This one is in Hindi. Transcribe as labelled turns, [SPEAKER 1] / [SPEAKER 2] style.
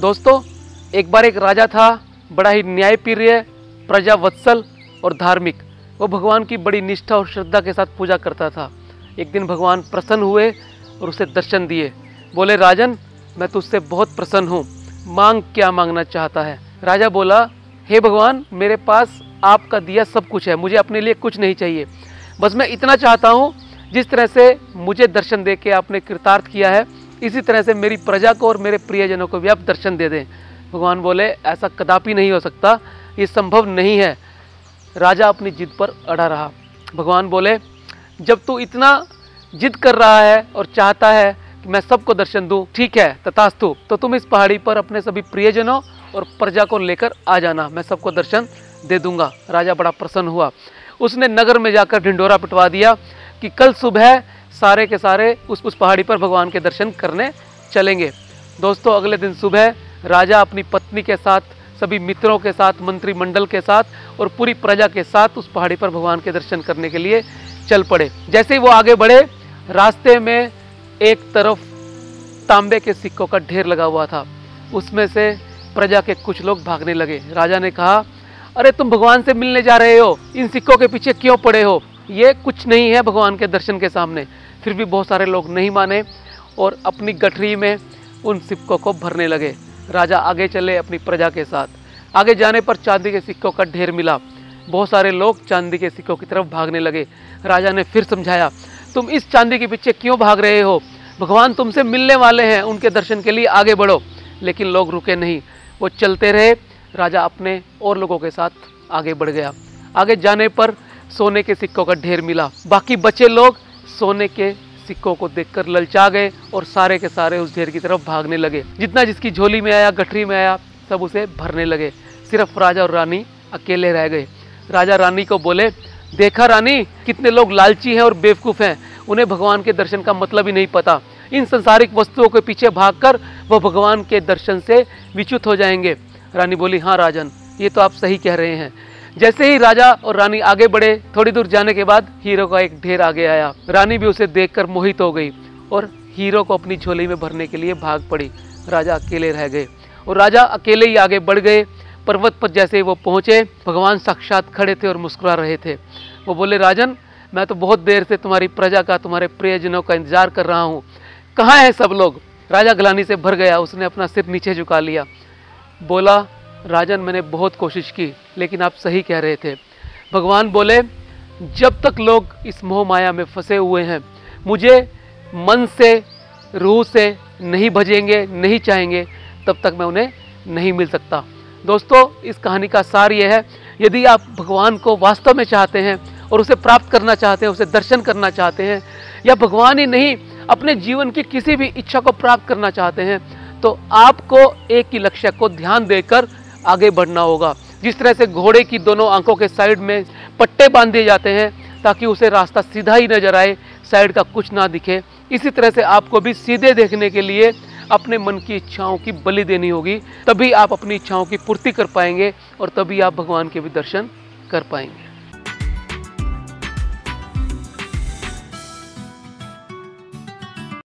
[SPEAKER 1] दोस्तों, एक बार एक राजा था, बड़ा ही न्यायप्रिय, प्रजा वत्सल और धार्मिक। वो भगवान की बड़ी निष्ठा और श्रद्धा के साथ पूजा करता था। एक दिन भगवान प्रसन्न हुए और उसे दर्शन दिए। बोले, राजन, मैं तुझसे बहुत प्रसन्न हूँ, मांग क्या मांगना चाहता है। राजा बोला, हे भगवान, मेरे पास आपका दिया सब कुछ है, मुझे अपने लिए कुछ नहीं चाहिए। बस मैं इतना चाहता हूँ, जिस तरह से मुझे दर्शन दे के आपने कृतार्थ किया है, इसी तरह से मेरी प्रजा को और मेरे प्रियजनों को भी आप दर्शन दे दें। भगवान बोले, ऐसा कदापि नहीं हो सकता, ये संभव नहीं है। राजा अपनी जिद पर अड़ा रहा। भगवान बोले, जब तू इतना जिद कर रहा है और चाहता है कि मैं सबको दर्शन दूं, ठीक है, तथास्तु, तो तुम इस पहाड़ी पर अपने सभी प्रियजनों और प्रजा को लेकर आ जाना, मैं सबको दर्शन दे दूंगा। राजा बड़ा प्रसन्न हुआ। उसने नगर में जाकर ढिंढोरा पिटवा दिया कि कल सुबह सारे के सारे उस पहाड़ी पर भगवान के दर्शन करने चलेंगे। दोस्तों, अगले दिन सुबह राजा अपनी पत्नी के साथ, सभी मित्रों के साथ, मंत्रिमंडल के साथ और पूरी प्रजा के साथ उस पहाड़ी पर भगवान के दर्शन करने के लिए चल पड़े। जैसे ही वो आगे बढ़े, रास्ते में एक तरफ तांबे के सिक्कों का ढेर लगा हुआ था। उसमें से प्रजा के कुछ लोग भागने लगे। राजा ने कहा, अरे तुम भगवान से मिलने जा रहे हो, इन सिक्कों के पीछे क्यों पड़े हो, ये कुछ नहीं है भगवान के दर्शन के सामने। फिर भी बहुत सारे लोग नहीं माने और अपनी गठरी में उन सिक्कों को भरने लगे। राजा आगे चले अपनी प्रजा के साथ। आगे जाने पर चांदी के सिक्कों का ढेर मिला। बहुत सारे लोग चांदी के सिक्कों की तरफ भागने लगे। राजा ने फिर समझाया, तुम इस चांदी के पीछे क्यों भाग रहे हो, भगवान तुमसे मिलने वाले हैं, उनके दर्शन के लिए आगे बढ़ो। लेकिन लोग रुके नहीं, वो चलते रहे। राजा अपने और लोगों के साथ आगे बढ़ गया। आगे जाने पर सोने के सिक्कों का ढेर मिला। बाकी बचे लोग सोने के सिक्कों को देखकर ललचा गए और सारे के सारे उस ढेर की तरफ भागने लगे। जितना जिसकी झोली में आया, गठरी में आया, सब उसे भरने लगे। सिर्फ राजा और रानी अकेले रह गए। राजा रानी को बोले, देखा रानी, कितने लोग लालची हैं और बेवकूफ़ हैं, उन्हें भगवान के दर्शन का मतलब ही नहीं पता। इन संसारिक वस्तुओं के पीछे भागकर वह भगवान के दर्शन से विच्युत हो जाएंगे। रानी बोली, हाँ राजन, ये तो आप सही कह रहे हैं। जैसे ही राजा और रानी आगे बढ़े, थोड़ी दूर जाने के बाद हीरो का एक ढेर आगे आया। रानी भी उसे देखकर मोहित हो गई और हीरो को अपनी झोली में भरने के लिए भाग पड़ी। राजा अकेले रह गए और राजा अकेले ही आगे बढ़ गए। पर्वत पर जैसे ही वो पहुंचे, भगवान साक्षात खड़े थे और मुस्कुरा रहे थे। वो बोले, राजन, मैं तो बहुत देर से तुम्हारी प्रजा का, तुम्हारे प्रियजनों का इंतजार कर रहा हूँ, कहाँ हैं सब लोग। राजा ग्लानि से भर गया। उसने अपना सिर नीचे झुका लिया। बोला, राजन, मैंने बहुत कोशिश की, लेकिन आप सही कह रहे थे। भगवान बोले, जब तक लोग इस मोह माया में फंसे हुए हैं, मुझे मन से, रूह से नहीं भजेंगे, नहीं चाहेंगे, तब तक मैं उन्हें नहीं मिल सकता। दोस्तों, इस कहानी का सार ये है, यदि आप भगवान को वास्तव में चाहते हैं और उसे प्राप्त करना चाहते हैं, उसे दर्शन करना चाहते हैं, या भगवान ही नहीं, अपने जीवन की किसी भी इच्छा को प्राप्त करना चाहते हैं, तो आपको एक ही लक्ष्य को ध्यान देकर आगे बढ़ना होगा। जिस तरह से घोड़े की दोनों आंखों के साइड में पट्टे बांध दिए जाते हैं ताकि उसे रास्ता सीधा ही नजर आए, साइड का कुछ ना दिखे, इसी तरह से आपको भी सीधे देखने के लिए अपने मन की इच्छाओं की बलि देनी होगी। तभी आप अपनी इच्छाओं की पूर्ति कर पाएंगे और तभी आप भगवान के भी दर्शन कर पाएंगे।